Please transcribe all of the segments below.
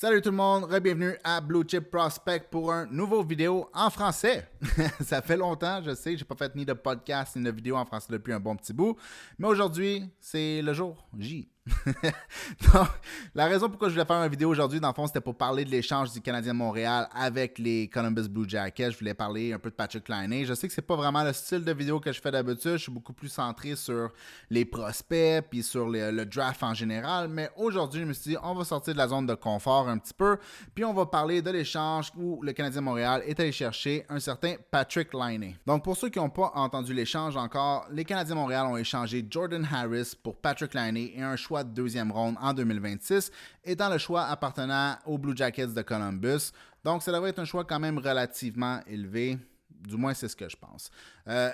Salut tout le monde, bienvenue à Blue Chip Prospect pour un nouveau vidéo en français. Ça fait longtemps, je sais, j'ai pas fait ni de podcast ni de vidéo en français depuis un bon petit bout, mais aujourd'hui, c'est le jour J. Donc, la raison pourquoi je voulais faire une vidéo aujourd'hui, dans le fond, c'était pour parler de l'échange du Canadien de Montréal avec les Columbus Blue Jackets. Je voulais parler un peu de Patrik Laine. Je sais que c'est pas vraiment le style de vidéo que je fais d'habitude. Je suis beaucoup plus centré sur les prospects puis sur le draft en général. Mais aujourd'hui, je me suis dit, on va sortir de la zone de confort un petit peu. Puis on va parler de l'échange où le Canadien de Montréal est allé chercher un certain Patrik Laine. Donc, pour ceux qui n'ont pas entendu l'échange encore, les Canadiens de Montréal ont échangé Jordan Harris pour Patrik Laine et un choix de deuxième ronde en 2026, étant le choix appartenant aux Blue Jackets de Columbus. Donc, ça devrait être un choix quand même relativement élevé. Du moins, c'est ce que je pense.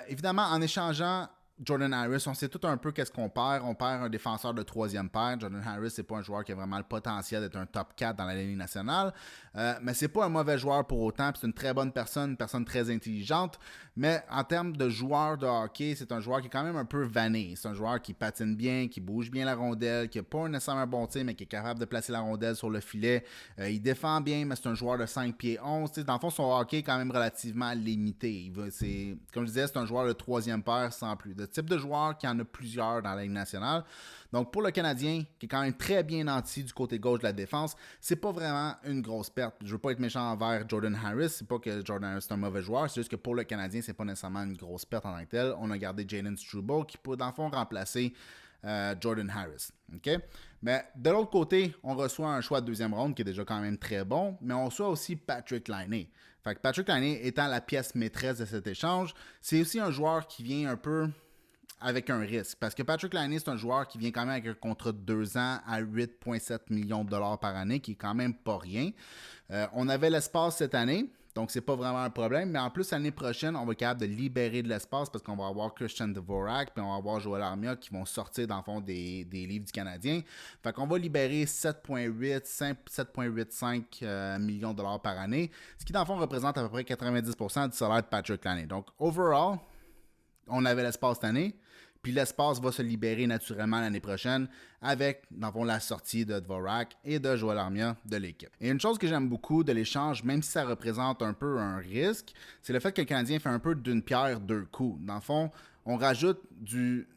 Évidemment, en échangeant Jordan Harris, on sait tout un peu qu'est-ce qu'on perd. On perd un défenseur de troisième paire. Jordan Harris, c'est pas un joueur qui a vraiment le potentiel d'être un top 4 dans la Ligue nationale. Mais c'est pas un mauvais joueur pour autant. C'est une très bonne personne, une personne très intelligente. Mais en termes de joueur de hockey, c'est un joueur qui est quand même un peu vanné. C'est un joueur qui patine bien, qui bouge bien la rondelle, qui n'a pas nécessairement un bon tir, mais qui est capable de placer la rondelle sur le filet. Il défend bien, mais c'est un joueur de 5 pieds 11. Dans le fond, son hockey est quand même relativement limité. Comme je disais, c'est un joueur de troisième paire sans plus. Le type de joueur qui en a plusieurs dans la Ligue nationale. Donc, pour le Canadien, qui est quand même très bien nanti du côté gauche de la défense, c'est pas vraiment une grosse perte. Je veux pas être méchant envers Jordan Harris. C'est pas que Jordan Harris est un mauvais joueur. C'est juste que pour le Canadien, c'est pas nécessairement une grosse perte en tant que telle. On a gardé Jayden Struble qui peut, dans le fond, remplacer Jordan Harris. Okay? Mais de l'autre côté, on reçoit un choix de deuxième ronde qui est déjà quand même très bon, mais on reçoit aussi Patrik Laine. Fait que Patrik Laine étant la pièce maîtresse de cet échange, c'est aussi un joueur qui vient un peu avec un risque. Parce que Patrik Laine, c'est un joueur qui vient quand même avec un contrat de 2 ans à 8,7 millions de dollars par année, qui est quand même pas rien. On avait l'espace cette année, donc c'est pas vraiment un problème. Mais en plus, l'année prochaine, on va être capable de libérer de l'espace parce qu'on va avoir Christian Dvorak puis on va avoir Joel Armia qui vont sortir dans le fond des livres du Canadien. Fait qu'on va libérer 7,85 millions de dollars par année, ce qui dans le fond représente à peu près 90% du salaire de Patrik Laine. Donc, overall, on avait l'espace cette année. Puis l'espace va se libérer naturellement l'année prochaine avec, dans le fond, la sortie de Dvorak et de Joel Armia de l'équipe. Et une chose que j'aime beaucoup de l'échange, même si ça représente un peu un risque, c'est le fait que le Canadien fait un peu d'une pierre deux coups. Dans le fond, on rajoute du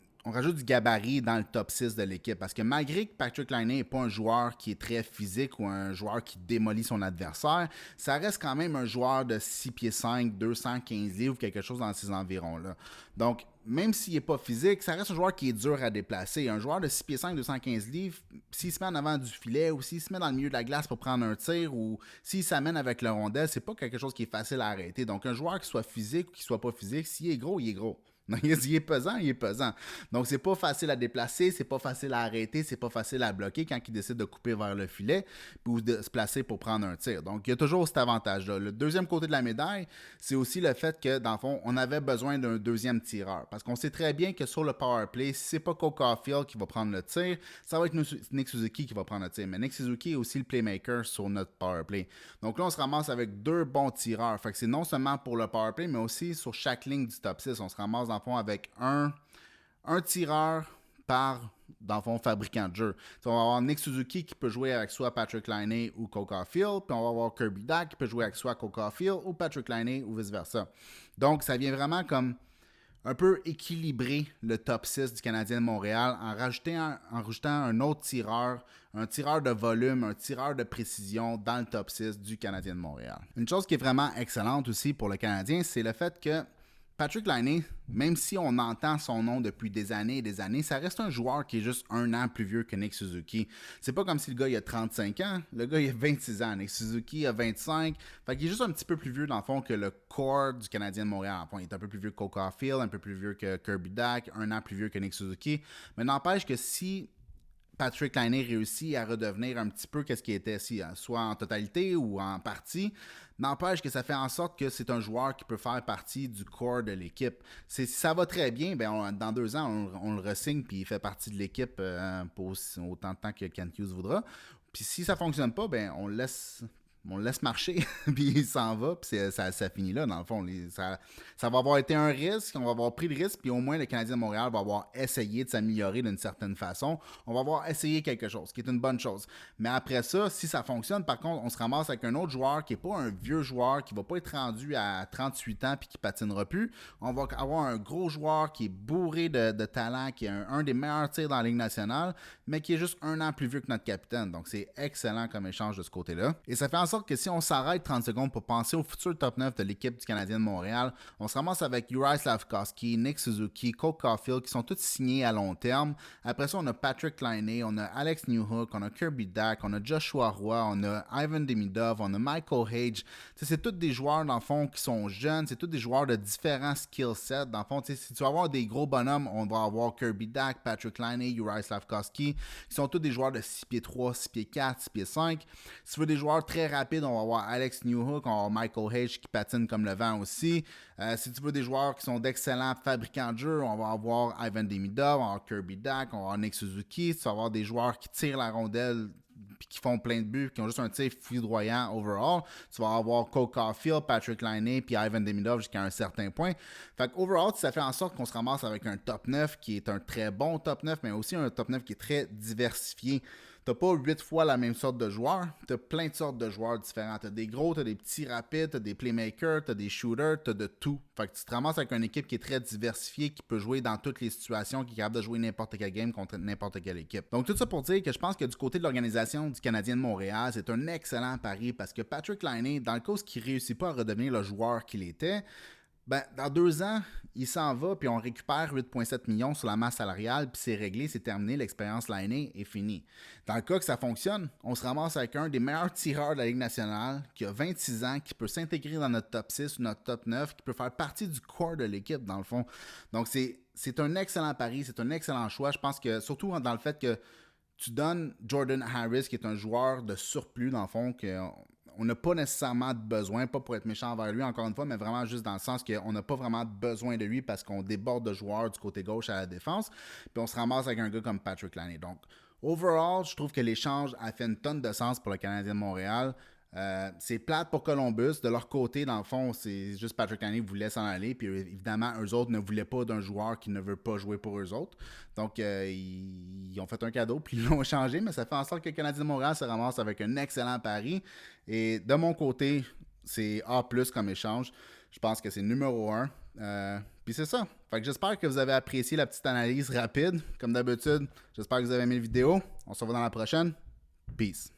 gabarit dans le top 6 de l'équipe. Parce que malgré que Patrik Laine n'est pas un joueur qui est très physique ou un joueur qui démolit son adversaire, ça reste quand même un joueur de 6 pieds 5, 215 livres, quelque chose dans ces environs-là. Donc, même s'il n'est pas physique, ça reste un joueur qui est dur à déplacer. Un joueur de 6 pieds 5, 215 livres, s'il se met en avant du filet ou s'il se met dans le milieu de la glace pour prendre un tir ou s'il s'amène avec le rondelle, c'est pas quelque chose qui est facile à arrêter. Donc, un joueur qui soit physique ou qui soit pas physique, s'il est gros, il est gros. Il est pesant, il est pesant. Donc, c'est pas facile à déplacer, c'est pas facile à arrêter, c'est pas facile à bloquer quand il décide de couper vers le filet ou de se placer pour prendre un tir. Donc, il y a toujours cet avantage-là. Le deuxième côté de la médaille, c'est aussi le fait que, dans le fond, on avait besoin d'un deuxième tireur. Parce qu'on sait très bien que sur le power play, si c'est pas Cole Caufield qui va prendre le tir, ça va être Nick Suzuki qui va prendre le tir. Mais Nick Suzuki est aussi le playmaker sur notre power play. Donc là, on se ramasse avec deux bons tireurs. Fait que c'est non seulement pour le power play, mais aussi sur chaque ligne du top 6. On se ramasse dans le fond avec un tireur par, dans le fond, fabricant de jeu. On va avoir Nick Suzuki qui peut jouer avec soit Patrik Laine ou Cole Caufield, puis on va avoir Kirby Dach qui peut jouer avec soit Cole Caufield ou Patrik Laine ou vice-versa. Donc, ça vient vraiment comme un peu équilibrer le top 6 du Canadien de Montréal en rajoutant un autre tireur, un tireur de volume, un tireur de précision dans le top 6 du Canadien de Montréal. Une chose qui est vraiment excellente aussi pour le Canadien, c'est le fait que Patrik Laine, même si on entend son nom depuis des années et des années, ça reste un joueur qui est juste un an plus vieux que Nick Suzuki. C'est pas comme si le gars il a 35 ans, le gars il a 26 ans, Nick Suzuki a 25. Fait qu'il est juste un petit peu plus vieux dans le fond que le core du Canadien de Montréal. En fond, il est un peu plus vieux que Cole Caufield, un peu plus vieux que Kirby Dach, un an plus vieux que Nick Suzuki. Mais n'empêche que si Patrik Laine réussit à redevenir un petit peu qu'est-ce qu'il était, soit en totalité ou en partie, n'empêche que ça fait en sorte que c'est un joueur qui peut faire partie du corps de l'équipe. Si ça va très bien, dans 2 ans, on le re-signe puis il fait partie de l'équipe pour autant de temps que Kent Hughes voudra. Puis si ça ne fonctionne pas, on le laisse on le laisse marcher, puis il s'en va, puis ça finit là, dans le fond. Ça va avoir été un risque, on va avoir pris le risque, puis au moins le Canadien de Montréal va avoir essayé de s'améliorer d'une certaine façon. On va avoir essayé quelque chose, qui est une bonne chose. Mais après ça, si ça fonctionne, par contre, on se ramasse avec un autre joueur qui n'est pas un vieux joueur, qui va pas être rendu à 38 ans puis qui patinera plus. On va avoir un gros joueur qui est bourré de talent, qui est un des meilleurs tirs dans la Ligue nationale, mais qui est juste un an plus vieux que notre capitaine. Donc c'est excellent comme échange de ce côté-là. Et ça fait en sorte que si on s'arrête 30 secondes pour penser au futur top 9 de l'équipe du Canadien de Montréal, on se ramasse avec Juraj Slafkovsky, Nick Suzuki, Cole Caulfield qui sont tous signés à long terme. Après ça, on a Patrick Laine, on a Alex Newhook, on a Kirby Dach, on a Joshua Roy, on a Ivan Demidov, on a Michael Hage. C'est tous des joueurs, dans le fond, qui sont jeunes. C'est tous des joueurs de différents skill sets. Dans le fond, si tu vas avoir des gros bonhommes, on va avoir Kirby Dach, Patrick Laine, Juraj Slafkovsky, qui sont tous des joueurs de 6 pieds 3, 6 pieds 4, 6 pieds 5. Si tu veux des joueurs très rapides, on va avoir Alex Newhook, on va avoir Michael Hage qui patine comme le vent aussi. Si tu veux des joueurs qui sont d'excellents fabricants de jeu, on va avoir Ivan Demidov, on va avoir Kirby Dach, on va avoir Nick Suzuki. Si tu vas avoir des joueurs qui tirent la rondelle puis qui font plein de buts, qui ont juste un tir foudroyant overall, tu vas avoir Cole Caulfield, Patrick Laine puis Ivan Demidov jusqu'à un certain point. Fait que overall, ça fait en sorte qu'on se ramasse avec un top 9 qui est un très bon top 9, mais aussi un top 9 qui est très diversifié. T'as pas 8 fois la même sorte de joueurs, t'as plein de sortes de joueurs différents. T'as des gros, t'as des petits rapides, t'as des playmakers, t'as des shooters, t'as de tout. Fait que tu te ramasses avec une équipe qui est très diversifiée, qui peut jouer dans toutes les situations, qui est capable de jouer n'importe quel game contre n'importe quelle équipe. Donc tout ça pour dire que je pense que du côté de l'organisation du Canadien de Montréal, c'est un excellent pari parce que Patrick Laine, dans le cas où il ne réussit pas à redevenir le joueur qu'il était, ben, dans 2 ans, il s'en va, puis on récupère 8,7 millions sur la masse salariale, puis c'est réglé, c'est terminé, l'expérience Laine est finie. Dans le cas que ça fonctionne, on se ramasse avec un des meilleurs tireurs de la Ligue nationale, qui a 26 ans, qui peut s'intégrer dans notre top 6 ou notre top 9, qui peut faire partie du corps de l'équipe, dans le fond. Donc, c'est un excellent pari, c'est un excellent choix. Je pense que, surtout dans le fait que tu donnes Jordan Harris, qui est un joueur de surplus, dans le fond, on n'a pas nécessairement de besoin, pas pour être méchant envers lui, encore une fois, mais vraiment juste dans le sens qu'on n'a pas vraiment besoin de lui parce qu'on déborde de joueurs du côté gauche à la défense, puis on se ramasse avec un gars comme Patrick Laine. Donc, overall, je trouve que l'échange a fait une tonne de sens pour le Canadien de Montréal. C'est plate pour Columbus. De leur côté, dans le fond, c'est juste Patrick Laine voulait s'en aller. Puis évidemment, eux autres ne voulaient pas d'un joueur qui ne veut pas jouer pour eux autres. Donc, ils ont fait un cadeau, puis ils l'ont changé. Mais ça fait en sorte que le Canadien de Montréal se ramasse avec un excellent pari. Et de mon côté, c'est A+ comme échange. Je pense que c'est numéro 1. Puis c'est ça. Fait que j'espère que vous avez apprécié la petite analyse rapide. Comme d'habitude, j'espère que vous avez aimé la vidéo. On se revoit dans la prochaine. Peace.